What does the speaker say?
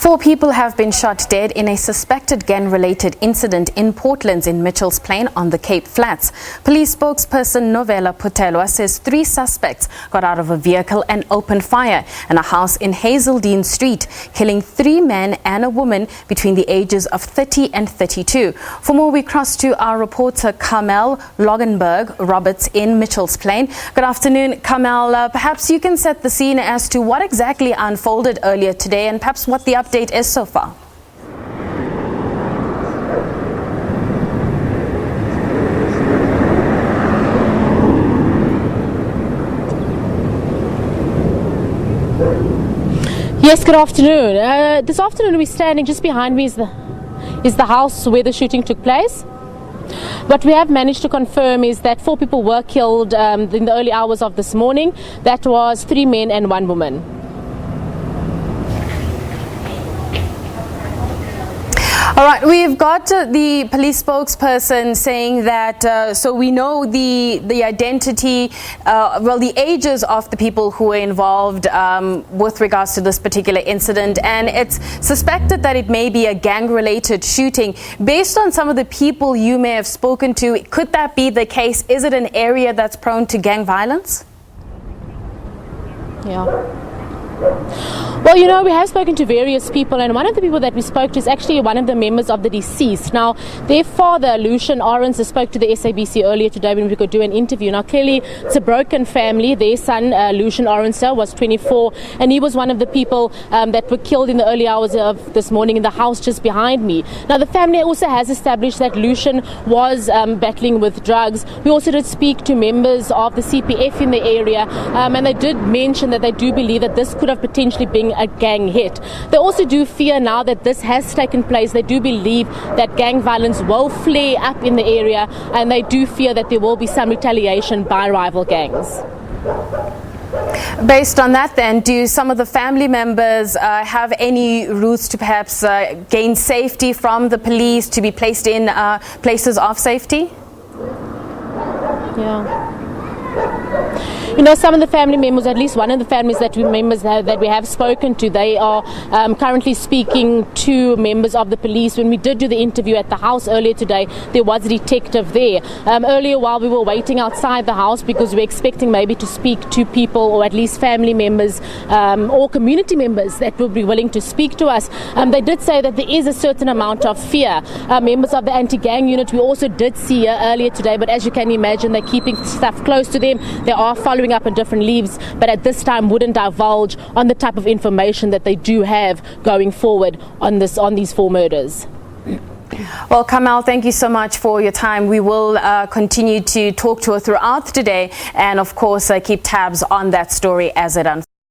4 people have been shot dead in a suspected gang-related incident in Portlands in Mitchell's Plain on the Cape Flats. Police spokesperson Novela Potelwa says 3 suspects got out of a vehicle and opened fire in a house in Hazeldene Street, killing 3 men and a woman between the ages of 30 and 32. For more, we cross to our reporter Carmel Loggenberg-Roberts in Mitchell's Plain. Good afternoon, Carmel. Perhaps you can set the scene as to what exactly unfolded earlier today and perhaps what the update is so far. Yes, good afternoon. This afternoon we're standing just behind me is the house where the shooting took place. What we have managed to confirm is that 4 people were killed in the early hours of this morning. That was 3 men and 1 woman. All right, we've got the police spokesperson saying that, so we know the identity, the ages of the people who were involved with regards to this particular incident, and it's suspected that it may be a gang-related shooting. Based on some of the people you may have spoken to, could that be the case? Is it an area that's prone to gang violence? Yeah. Well, you know, we have spoken to various people, and one of the people that we spoke to is actually one of the members of the deceased. Now, their father, Lucian Orange, spoke to the SABC earlier today when we could do an interview. Now, clearly, it's a broken family. Their son, Lucian Orange, was 24, and he was one of the people that were killed in the early hours of this morning in the house just behind me. Now, the family also has established that Lucian was battling with drugs. We also did speak to members of the CPF in the area, and they did mention that they do believe that this could have potentially been a gang hit. They also do fear now that this has taken place. They do believe that gang violence will flare up in the area, and they do fear that there will be some retaliation by rival gangs. Based on that then, do some of the family members have any routes to perhaps gain safety from the police, to be placed in places of safety? Yeah. You know, some of the family members, at least one of the families that we have spoken to, they are currently speaking to members of the police. When we did do the interview at the house earlier today, there was a detective there. Earlier, while we were waiting outside the house, because we were expecting maybe to speak to people, or at least family members or community members that would be willing to speak to us, they did say that there is a certain amount of fear. Members of the anti-gang unit we also did see earlier today, but as you can imagine, they're keeping stuff close to them. They are following up on different leaves, but at this time wouldn't divulge on the type of information that they do have going forward on these 4 murders. Well, Carmel, thank you so much for your time. We will continue to talk to her throughout today, and of course keep tabs on that story as it unfolds.